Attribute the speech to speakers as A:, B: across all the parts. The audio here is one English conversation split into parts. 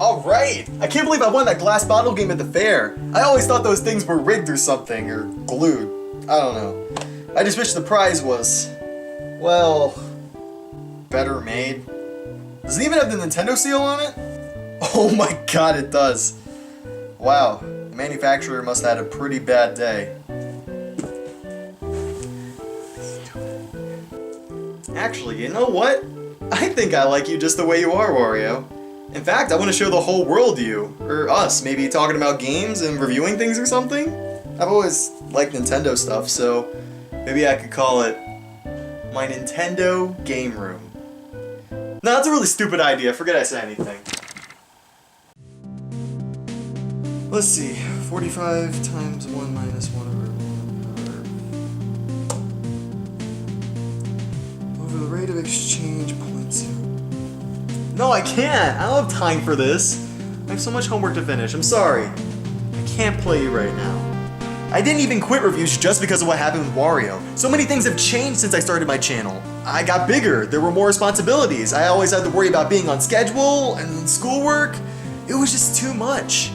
A: Alright! I can't believe I won that glass bottle game at the fair. I always thought those things were rigged or something, or glued. I don't know. I just wish the prize was, well, better made. Does it even have the Nintendo seal on it? Oh my god, it does. Wow, the manufacturer must have had a pretty bad day. Actually, you know what? I think I like you just the way you are, Wario. In fact, I want to show the whole world you, or us, maybe talking about games and reviewing things or something? I've always liked Nintendo stuff, so maybe I could call it my Nintendo Game Room. No, that's a really stupid idea, forget I said anything. Let's see, 45 times 1 minus 1 over the rate of exchange points. No, I can't! I don't have time for this. I have so much homework to finish, I'm sorry. I can't play you right now. I didn't even quit reviews just because of what happened with Wario. So many things have changed since I started my channel. I got bigger, there were more responsibilities. I always had to worry about being on schedule and schoolwork. It was just too much.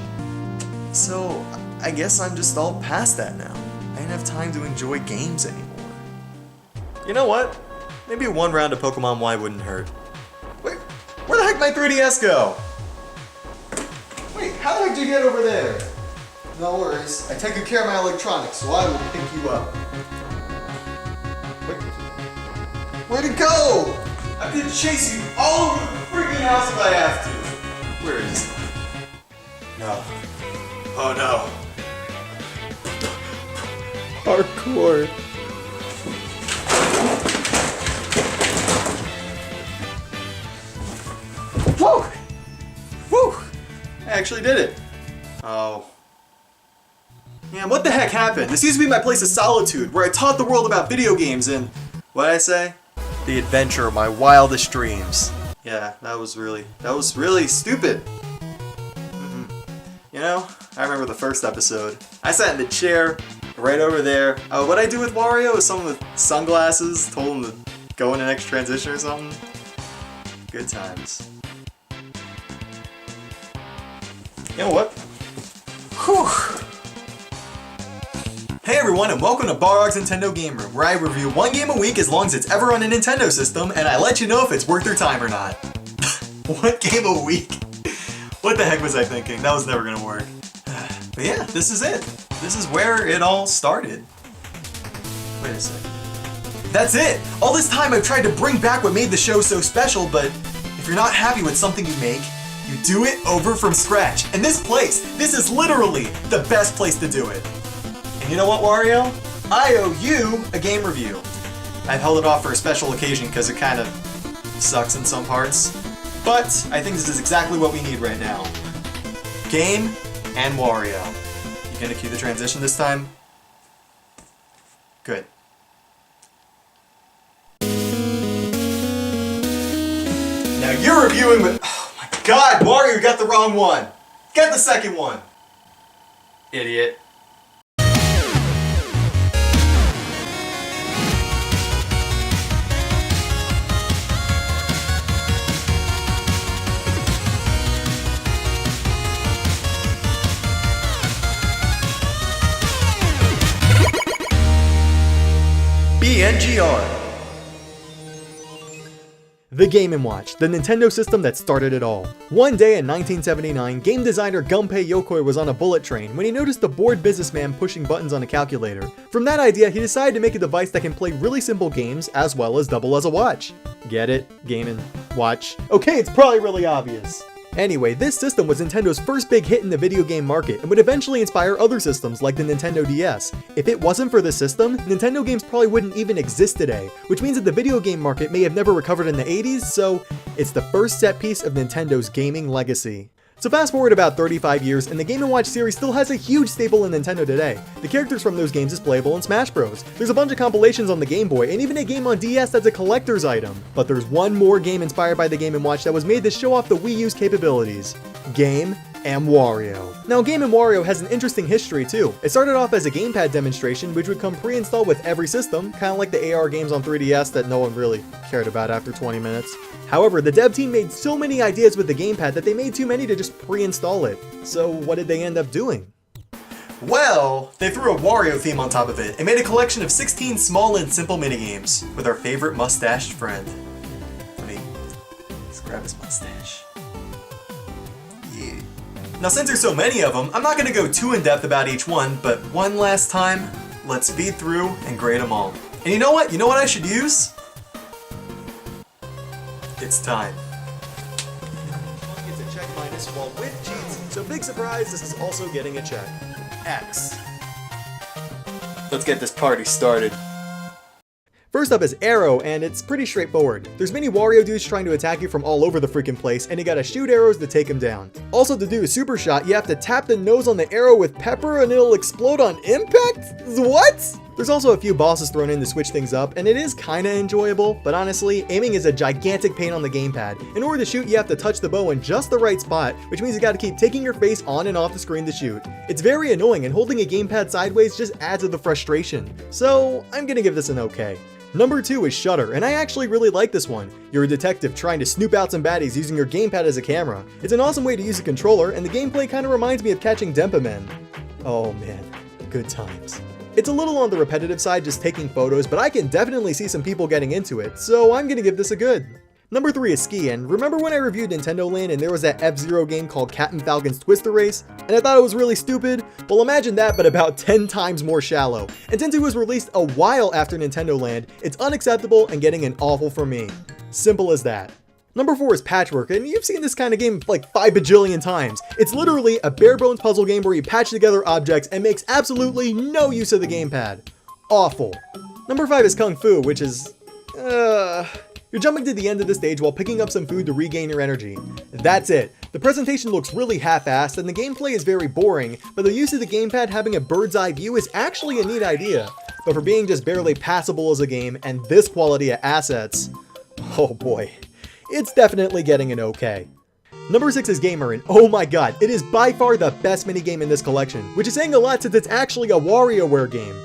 A: So, I guess I'm just all past that now. I didn't have time to enjoy games anymore. You know what? Maybe one round of Pokemon Y wouldn't hurt. Wait, where the heck did my 3DS go? Wait, how the heck did you get over there? No worries, I take good care of my electronics, so I will pick you up. Wait, where'd it go? I'm gonna chase you all over the freaking house if I have to. Where is it? No. Oh no. Hardcore. Woo! Woo! I actually did it. Oh. Man, what the heck happened? This used to be my place of solitude, where I taught the world about video games and... What'd I say? The adventure of my wildest dreams. Yeah, that was really stupid. You know, I remember the first episode. I sat in the chair, right over there. What'd I do with Wario? With someone with sunglasses, told him to go in the next transition or something. Good times. You know what? Whew. Hey everyone, and welcome to Barog's Nintendo Game Room, where I review one game a week as long as it's ever on a Nintendo system, and I let you know if it's worth your time or not. One game a week? What the heck was I thinking? That was never gonna work. But yeah, this is it. This is where it all started. Wait a second. That's it! All this time I've tried to bring back what made the show so special, but if you're not happy with something you make, you do it over from scratch. And this is literally the best place to do it. And you know what, Wario? I owe you a game review. I've held it off for a special occasion because it kind of sucks in some parts. But I think this is exactly what we need right now. Game and Wario. You gonna cue the transition this time? Good. Now you're reviewing with... Oh my god, Wario, you got the wrong one! Get the second one! Idiot. BNGR. The Game & Watch, the Nintendo system that started it all. One day in 1979, game designer Gunpei Yokoi was on a bullet train when he noticed a bored businessman pushing buttons on a calculator. From that idea, he decided to make a device that can play really simple games as well as double as a watch. Get it? Game & Watch. Okay, it's probably really obvious. Anyway, this system was Nintendo's first big hit in the video game market and would eventually inspire other systems like the Nintendo DS. If it wasn't for this system, Nintendo games probably wouldn't even exist today, which means that the video game market may have never recovered in the 80s, so it's the first set piece of Nintendo's gaming legacy. So fast forward about 35 years, and the Game & Watch series still has a huge staple in Nintendo today. The characters from those games is playable in Smash Bros. There's a bunch of compilations on the Game Boy, and even a game on DS that's a collector's item. But there's one more game inspired by the Game & Watch that was made to show off the Wii U's capabilities. Game & Wario. Now, Game & Wario has an interesting history too. It started off as a gamepad demonstration which would come pre-installed with every system, kinda like the AR games on 3DS that no one really cared about after 20 minutes. However, the dev team made so many ideas with the gamepad that they made too many to just pre-install it. So what did they end up doing? Well, they threw a Wario theme on top of it and made a collection of 16 small and simple minigames with our favorite mustached friend. Let's grab his mustache. Yeah. Now since there's so many of them, I'm not going to go too in-depth about each one, but one last time, let's speed through and grade them all. And you know what? You know what I should use? It's time. It's a check minus while with cheats, so big surprise, this is also getting a check. X. Let's get this party started. First up is Arrow, and it's pretty straightforward. There's many Wario dudes trying to attack you from all over the freaking place, and you gotta shoot arrows to take them down. Also, to do a super shot, you have to tap the nose on the arrow with pepper and it'll explode on impact? What? There's also a few bosses thrown in to switch things up, and it is kinda enjoyable, but honestly, aiming is a gigantic pain on the gamepad. In order to shoot, you have to touch the bow in just the right spot, which means you gotta keep taking your face on and off the screen to shoot. It's very annoying, and holding a gamepad sideways just adds to the frustration. So, I'm gonna give this an okay. Number 2 is Shutter, and I actually really like this one. You're a detective trying to snoop out some baddies using your gamepad as a camera. It's an awesome way to use a controller, and the gameplay kinda reminds me of catching Dempa Men. Oh man, good times. It's a little on the repetitive side just taking photos, but I can definitely see some people getting into it, so I'm gonna give this a good. Number 3 is Ski, and remember when I reviewed Nintendo Land and there was that F-Zero game called Captain Falcon's Twister Race? And I thought it was really stupid? Well, imagine that, but about 10 times more shallow. And since it was released a while after Nintendo Land, it's unacceptable and getting an awful from me. Simple as that. Number 4 is Patchwork, and you've seen this kind of game like 5 bajillion times. It's literally a bare bones puzzle game where you patch together objects and makes absolutely no use of the gamepad. Awful. Number 5 is Kung Fu, which is... You're jumping to the end of the stage while picking up some food to regain your energy. That's it. The presentation looks really half-assed and the gameplay is very boring, but the use of the gamepad having a bird's eye view is actually a neat idea. But for being just barely passable as a game and this quality of assets, oh boy, it's definitely getting an okay. Number 6 is Gamer, and oh my god, it is by far the best minigame in this collection, which is saying a lot since it's actually a WarioWare game,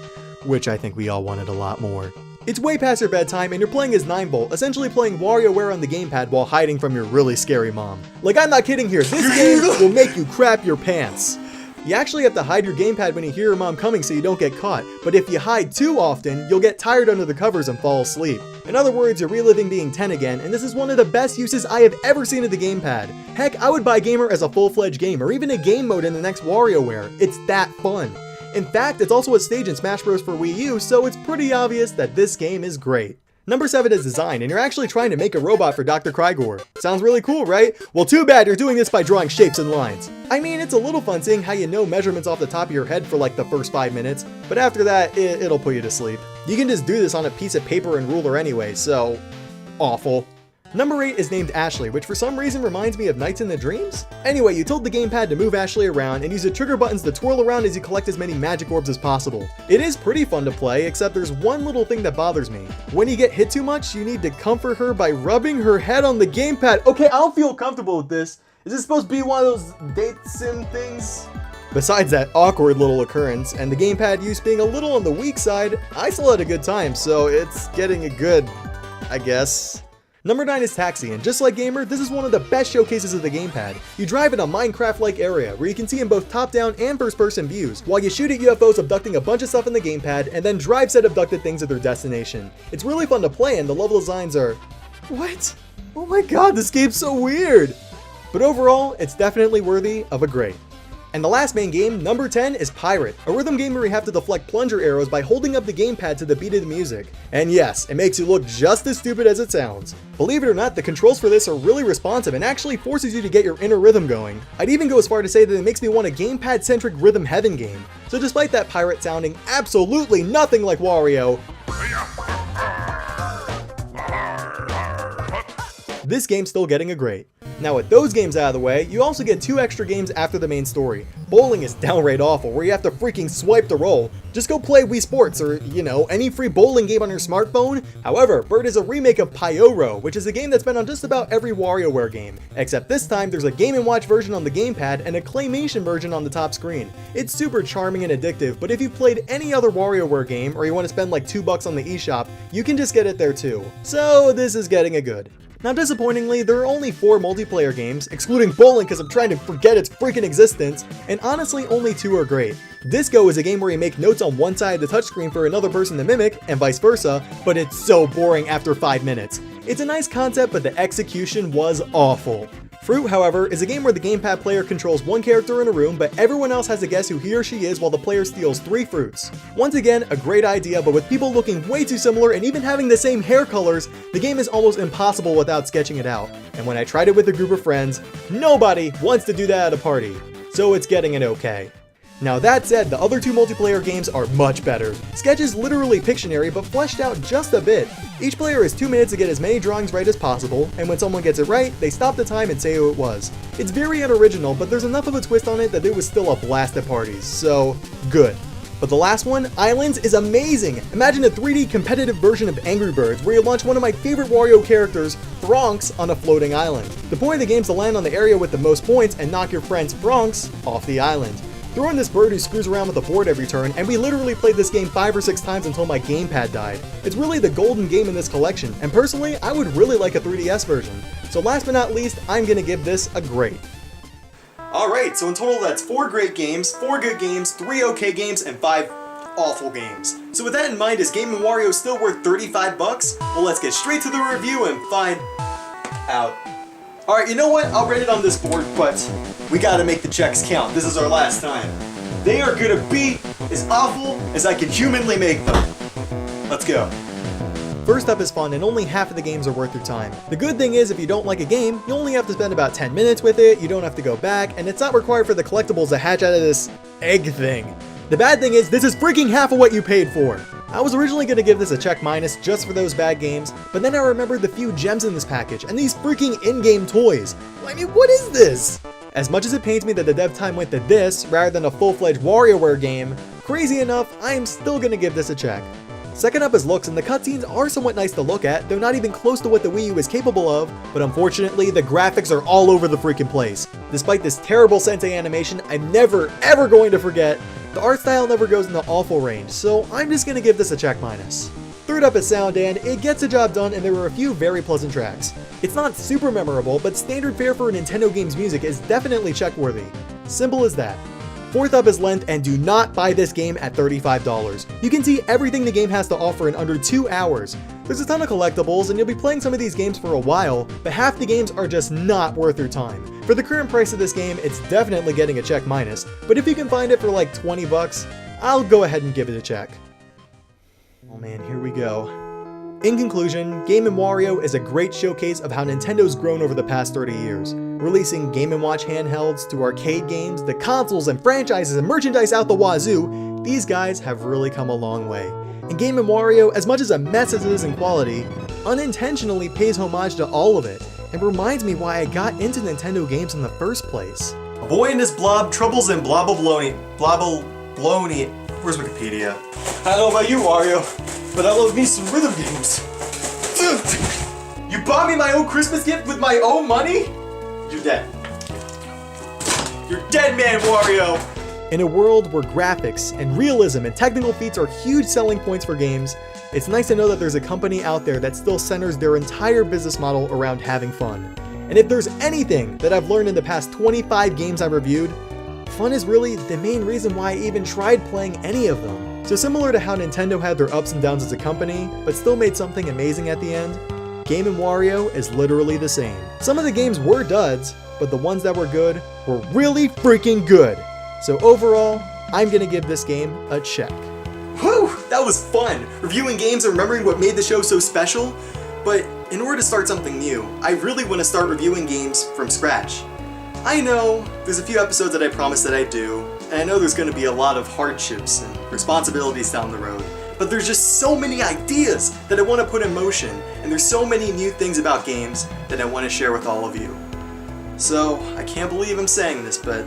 A: which I think we all wanted a lot more. It's way past your bedtime and you're playing as 9-Bolt, essentially playing WarioWare on the gamepad while hiding from your really scary mom. Like, I'm not kidding here, this game will make you crap your pants. You actually have to hide your gamepad when you hear your mom coming so you don't get caught, but if you hide too often, you'll get tired under the covers and fall asleep. In other words, you're reliving being 10 again, and this is one of the best uses I have ever seen of the gamepad. Heck, I would buy Gamer as a full-fledged game, or even a game mode in the next WarioWare. It's that fun. In fact, it's also a stage in Smash Bros. For Wii U, so it's pretty obvious that this game is great. Number 7 is Design, and you're actually trying to make a robot for Dr. Krygor. Sounds really cool, right? Well, too bad you're doing this by drawing shapes and lines. I mean, it's a little fun seeing how you know measurements off the top of your head for like the first 5 minutes, but after that, it'll put you to sleep. You can just do this on a piece of paper and ruler anyway, so... awful. Number 8 is named Ashley, which for some reason reminds me of Nights in the Dreams? Anyway, you told the gamepad to move Ashley around and use the trigger buttons to twirl around as you collect as many magic orbs as possible. It is pretty fun to play, except there's one little thing that bothers me. When you get hit too much, you need to comfort her by rubbing her head on the gamepad. Okay, I don't feel comfortable with this. Is this supposed to be one of those date sim things? Besides that awkward little occurrence, and the gamepad use being a little on the weak side, I still had a good time, so it's getting a good, I guess. Number 9 is Taxi, and just like Gamer, this is one of the best showcases of the gamepad. You drive in a Minecraft-like area, where you can see in both top-down and first-person views, while you shoot at UFOs abducting a bunch of stuff in the gamepad, and then drive said abducted things to their destination. It's really fun to play, and the level designs are... what? Oh my god, this game's so weird! But overall, it's definitely worthy of a grade. And the last main game, number 10, is Pirate, a rhythm game where you have to deflect plunger arrows by holding up the gamepad to the beat of the music. And yes, it makes you look just as stupid as it sounds. Believe it or not, the controls for this are really responsive and actually forces you to get your inner rhythm going. I'd even go as far to say that it makes me want a gamepad-centric rhythm heaven game. So despite that Pirate sounding absolutely nothing like Wario, this game's still getting a grade. Now with those games out of the way, you also get 2 extra games after the main story. Bowling is downright awful, where you have to freaking swipe to roll. Just go play Wii Sports or, any free bowling game on your smartphone. However, Bird is a remake of Pyoro, which is a game that's been on just about every WarioWare game. Except this time, there's a Game & Watch version on the gamepad and a claymation version on the top screen. It's super charming and addictive, but if you've played any other WarioWare game, or you want to spend like $2 on the eShop, you can just get it there too. So this is getting a good. Now disappointingly, there are only 4 multiplayer games, excluding bowling because I'm trying to forget its freaking existence, and honestly only 2 are great. Disco is a game where you make notes on one side of the touchscreen for another person to mimic, and vice versa, but it's so boring after 5 minutes. It's a nice concept, but the execution was awful. Fruit, however, is a game where the gamepad player controls one character in a room, but everyone else has to guess who he or she is while the player steals 3 fruits. Once again, a great idea, but with people looking way too similar and even having the same hair colors, the game is almost impossible without sketching it out. And when I tried it with a group of friends, nobody wants to do that at a party. So it's getting an okay. Now that said, the other 2 multiplayer games are much better. Sketch is literally Pictionary, but fleshed out just a bit. Each player has 2 minutes to get as many drawings right as possible, and when someone gets it right, they stop the time and say who it was. It's very unoriginal, but there's enough of a twist on it that it was still a blast at parties, so good. But the last one, Islands, is amazing! Imagine a 3D competitive version of Angry Birds, where you launch one of my favorite Wario characters, Bronx, on a floating island. The point of the game is to land on the area with the most points and knock your friend's Bronx off the island. Throw in this bird who screws around with the board every turn, and we literally played this game 5 or 6 times until my gamepad died. It's really the golden game in this collection, and personally, I would really like a 3DS version. So last but not least, I'm gonna give this a great. Alright, so in total that's 4 great games, 4 good games, 3 okay games, and 5 awful games. So with that in mind, is Game & Wario still worth $35? Well, let's get straight to the review and find out. Alright, you know what? I'll rate it on this board, but we gotta make the checks count. This is our last time. They are gonna be as awful as I can humanly make them. Let's go. First up is fun, and only half of the games are worth your time. The good thing is, if you don't like a game, you only have to spend about 10 minutes with it, you don't have to go back, and it's not required for the collectibles to hatch out of this egg thing. The bad thing is, this is freaking half of what you paid for. I was originally going to give this a check minus just for those bad games, but then I remembered the few gems in this package, and these freaking in-game toys. I mean, what is this? As much as it pains me that the dev time went to this, rather than a full-fledged WarioWare game, crazy enough, I am still going to give this a check. Second up is looks, and the cutscenes are somewhat nice to look at, though not even close to what the Wii U is capable of, but unfortunately, the graphics are all over the freaking place. Despite this terrible Sensei animation, I'm never, ever going to forget, the art style never goes in the awful range, so I'm just gonna give this a check minus. Third up is sound, and it gets the job done, and there were a few very pleasant tracks. It's not super memorable, but standard fare for a Nintendo game's music is definitely check-worthy. Simple as that. Fourth up is length, and do not buy this game at $35. You can see everything the game has to offer in under 2 hours. There's a ton of collectibles, and you'll be playing some of these games for a while, but half the games are just not worth your time. For the current price of this game, it's definitely getting a check minus, but if you can find it for like $20, I'll go ahead and give it a check. Oh man, here we go. In conclusion, Game & Wario is a great showcase of how Nintendo's grown over the past 30 years. Releasing Game & Watch handhelds to arcade games, the consoles and franchises and merchandise out the wazoo, these guys have really come a long way. And Game & Wario, as much as a mess as it is in quality, unintentionally pays homage to all of it, and reminds me why I got into Nintendo games in the first place. A boy and his blob, troubles and blobble-blony. Where's Wikipedia? I don't know about you, Wario, but I love me some rhythm games. You bought me my own Christmas gift with my own money? You're dead. You're dead, man, Wario! In a world where graphics and realism and technical feats are huge selling points for games, it's nice to know that there's a company out there that still centers their entire business model around having fun. And if there's anything that I've learned in the past 25 games I've reviewed, fun is really the main reason why I even tried playing any of them. So similar to how Nintendo had their ups and downs as a company, but still made something amazing at the end, Game & Wario is literally the same. Some of the games were duds, but the ones that were good were really freaking good. So overall, I'm gonna give this game a check. Whew, that was fun! Reviewing games and remembering what made the show so special. But in order to start something new, I really want to start reviewing games from scratch. I know there's a few episodes that I promised that I'd do, and I know there's going to be a lot of hardships and responsibilities down the road, but there's just so many ideas that I want to put in motion, and there's so many new things about games that I want to share with all of you. So, I can't believe I'm saying this, but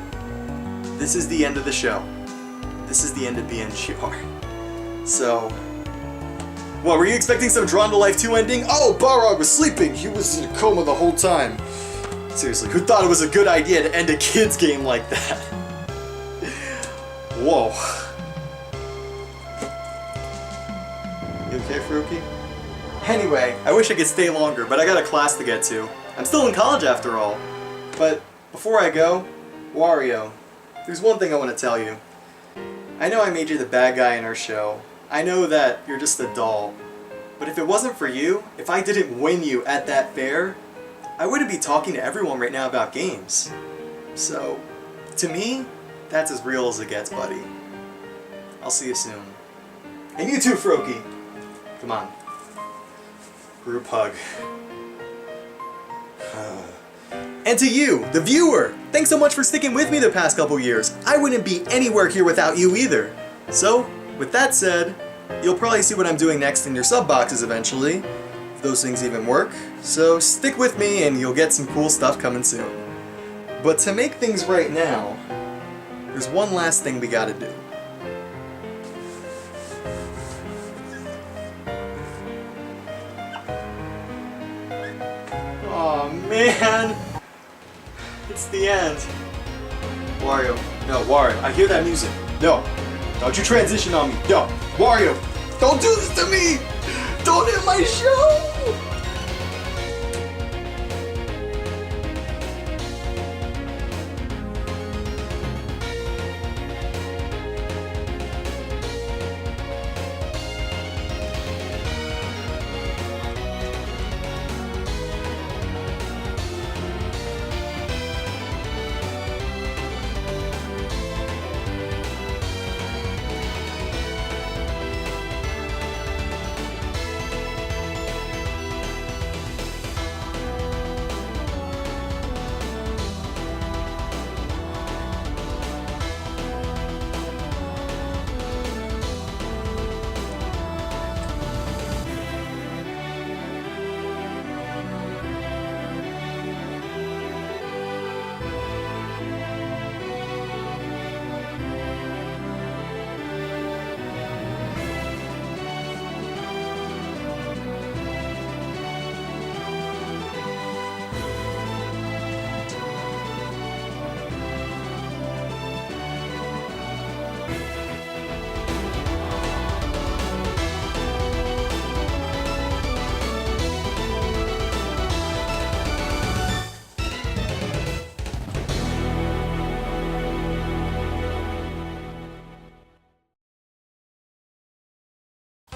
A: this is the end of the show. This is the end of BNGR. So, what, were you expecting some Drawn to Life 2 ending? Oh, Balrog was sleeping! He was in a coma the whole time. Seriously, who thought it was a good idea to end a kid's game like that? Whoa. You okay, Furuki? Anyway, I wish I could stay longer, but I got a class to get to. I'm still in college after all. But before I go, Wario, there's one thing I want to tell you. I know I made you the bad guy in our show. I know that you're just a doll. But if it wasn't for you, if I didn't win you at that fair, I wouldn't be talking to everyone right now about games. So, to me, that's as real as it gets, buddy. I'll see you soon. And you too, Froakie. Come on. Group hug. And to you, the viewer, thanks so much for sticking with me the past couple years. I wouldn't be anywhere here without you either. So, with that said, you'll probably see what I'm doing next in your sub boxes eventually, if those things even work. So stick with me and you'll get some cool stuff coming soon. But to make things right now, there's one last thing we gotta do. Aw, man! It's the end. Wario. No, Wario, I hear that music. No. Don't you transition on me. No. Wario, don't do this to me! Don't end my show!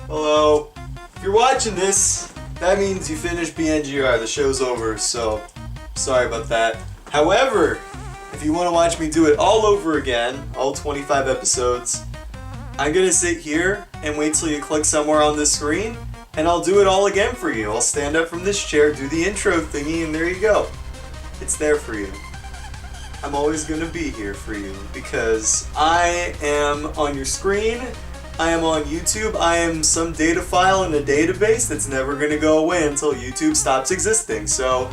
A: Hello. If you're watching this, that means you finished BNGR. The show's over, so sorry about that. However, if you want to watch me do it all over again, all 25 episodes, I'm gonna sit here and wait till you click somewhere on the screen, and I'll do it all again for you. I'll stand up from this chair, do the intro thingy, and there you go. It's there for you. I'm always gonna be here for you, because I am on your screen, I am on YouTube, I am some data file in a database that's never gonna go away until YouTube stops existing, so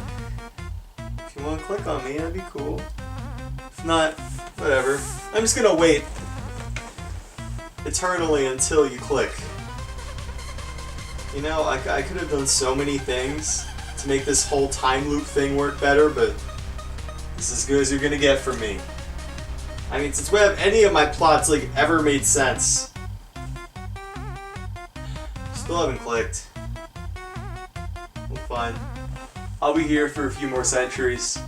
A: if you wanna click on me, that'd be cool. If not, whatever. I'm just gonna wait eternally until you click. You know, I could have done so many things to make this whole time loop thing work better, but this is as good as you're gonna get from me. I mean, since when have any of my plots like ever made sense? Still haven't clicked. Well, fine. I'll be here for a few more centuries.